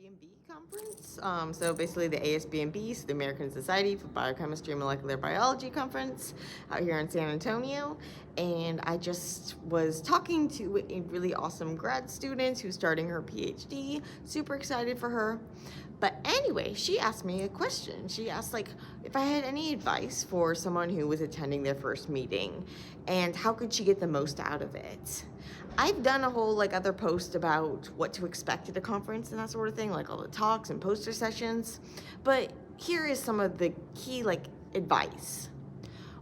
ASBMB conference. So basically the ASBMB, so the American Society for Biochemistry and Molecular Biology conference out here in San Antonio. And I just was talking to a really awesome grad student who's starting her PhD. Super excited for her. But anyway, she asked me a question. She asked if I had any advice for someone who was attending their first meeting and how could she get the most out of it. I've done a whole other post about what to expect at a conference and that sort of thing, like all the talks and poster sessions. But here is some of the key advice.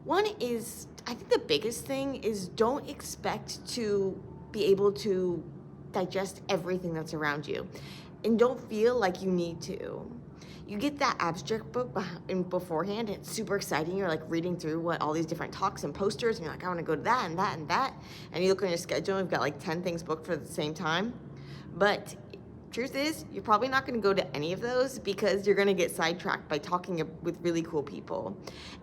One is, I think the biggest thing is don't expect to be able to digest everything that's around you. And don't feel like you need to. You get that abstract book beforehand, and it's super exciting. You're reading through what all these different talks and posters, and you're I want to go to that and that and that. And you look on your schedule, and you've got 10 things booked for the same time. But truth is, you're probably not going to go to any of those because you're going to get sidetracked by talking with really cool people.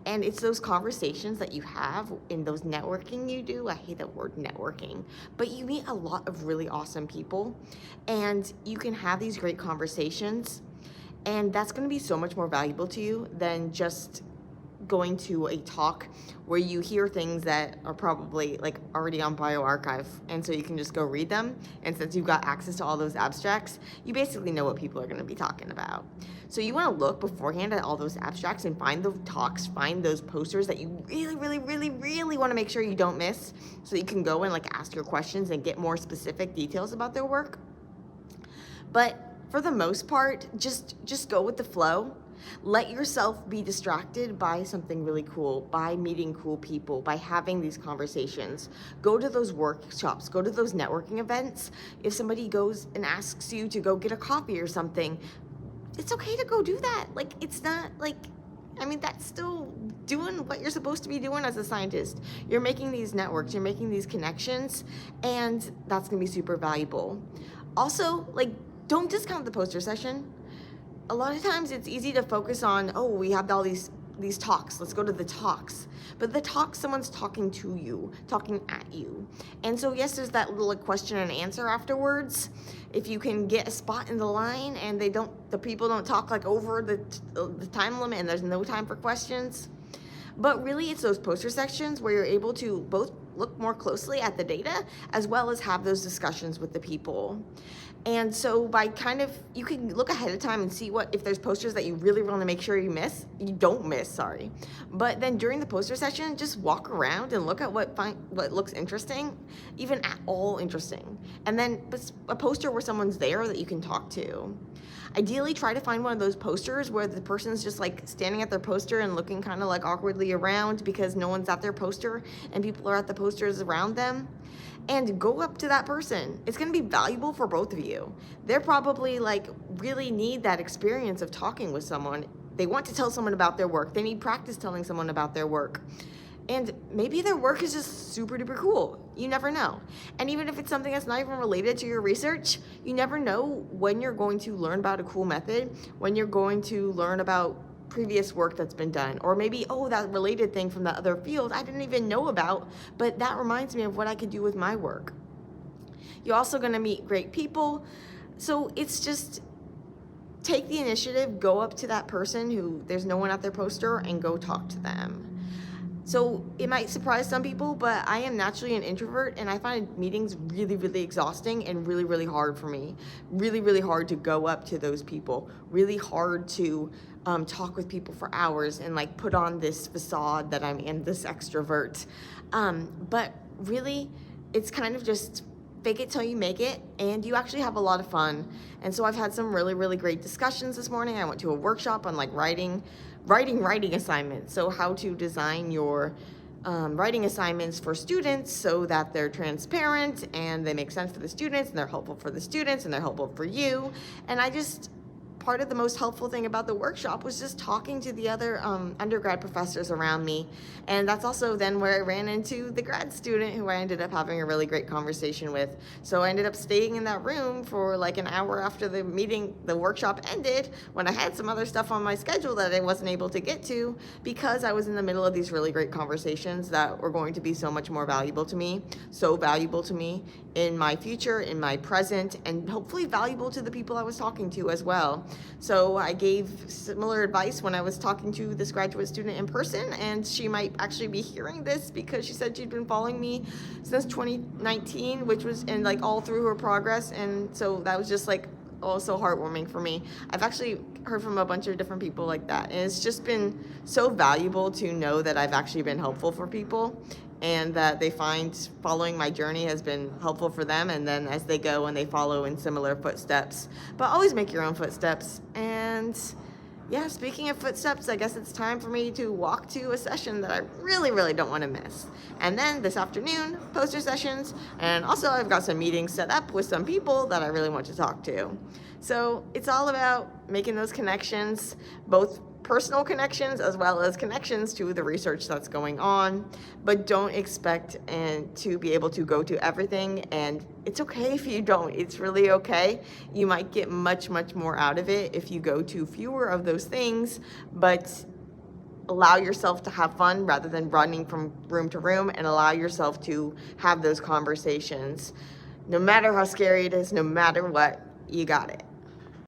And it's those conversations that you have in those networking you do. I hate that word networking, but you meet a lot of really awesome people and you can have these great conversations. And that's going to be so much more valuable to you than just going to a talk where you hear things that are probably already on bioRxiv, and so you can just go read them. And since you've got access to all those abstracts, you basically know what people are going to be talking about. So you want to look beforehand at all those abstracts and find the talks, find those posters that you really want to make sure you don't miss, so you can go and ask your questions and get more specific details about their work. But for the most part, just go with the flow. Let yourself be distracted by something really cool, by meeting cool people, by having these conversations. Go to those workshops, go to those networking events. If somebody goes and asks you to go get a coffee or something, it's okay to go do that. It's not that's still doing what you're supposed to be doing as a scientist. You're making these networks, you're making these connections, and that's gonna be super valuable. Also, don't discount the poster session. A lot of times it's easy to focus on, oh, we have all these talks, let's go to the talks. But the talks, someone's talking to you, talking at you. And so yes, there's that little question and answer afterwards. If you can get a spot in the line and the people don't talk over the time limit and there's no time for questions. But really it's those poster sections where you're able to both look more closely at the data as well as have those discussions with the people. And so you can look ahead of time and see if there's posters that you really want to make sure you don't miss. But then during the poster session, just walk around and look at what looks interesting, even at all interesting. And then a poster where someone's there that you can talk to. Ideally, try to find one of those posters where the person's just standing at their poster and looking kind of awkwardly around because no one's at their poster and people are at the posters around them. And go up to that person. It's going to be valuable for both of you. They're probably really need that experience of talking with someone. They want to tell someone about their work. They need practice telling someone about their work. And maybe their work is just super duper cool. You never know. And even if it's something that's not even related to your research, you never know when you're going to learn about a cool method, when you're going to learn about previous work that's been done, or maybe, oh, that related thing from that other field I didn't even know about, but that reminds me of what I could do with my work. You're also going to meet great people. So it's just take the initiative, go up to that person who there's no one at their poster and go talk to them. So it might surprise some people, but I am naturally an introvert and I find meetings really exhausting and really hard for me. Really hard to go up to those people. Really hard to talk with people for hours and put on this facade that I'm this extrovert. But really, it's kind of just fake it till you make it, and you actually have a lot of fun. And so I've had some really great discussions this morning. I went to a workshop on writing assignments. So how to design your writing assignments for students so that they're transparent and they make sense for the students and they're helpful for the students and they're helpful for you. And I just part of the most helpful thing about the workshop was just talking to the other undergrad professors around me. And that's also then where I ran into the grad student who I ended up having a really great conversation with. So I ended up staying in that room for like an hour after the workshop ended, when I had some other stuff on my schedule that I wasn't able to get to, because I was in the middle of these really great conversations that were going to be so much more valuable to me, in my future, in my present, and hopefully valuable to the people I was talking to as well. So I gave similar advice when I was talking to this graduate student in person, and she might actually be hearing this because she said she'd been following me since 2019, which was in like all through her progress, and so that was just like also heartwarming for me. I've actually heard from a bunch of different people like that, and it's just been so valuable to know that I've actually been helpful for people, and that they find following my journey has been helpful for them, and then as they go and they follow in similar footsteps. But always make your own footsteps. And yeah, speaking of footsteps, I guess it's time for me to walk to a session that I really, really don't want to miss. And then this afternoon, poster sessions, and also I've got some meetings set up with some people that I really want to talk to. So it's all about making those connections, both personal connections as well as connections to the research that's going on, but don't expect to be able to go to everything, and it's okay if you don't. It's really okay. You might get much, much more out of it if you go to fewer of those things, but allow yourself to have fun rather than running from room to room, and allow yourself to have those conversations. No matter how scary it is, no matter what, you got it.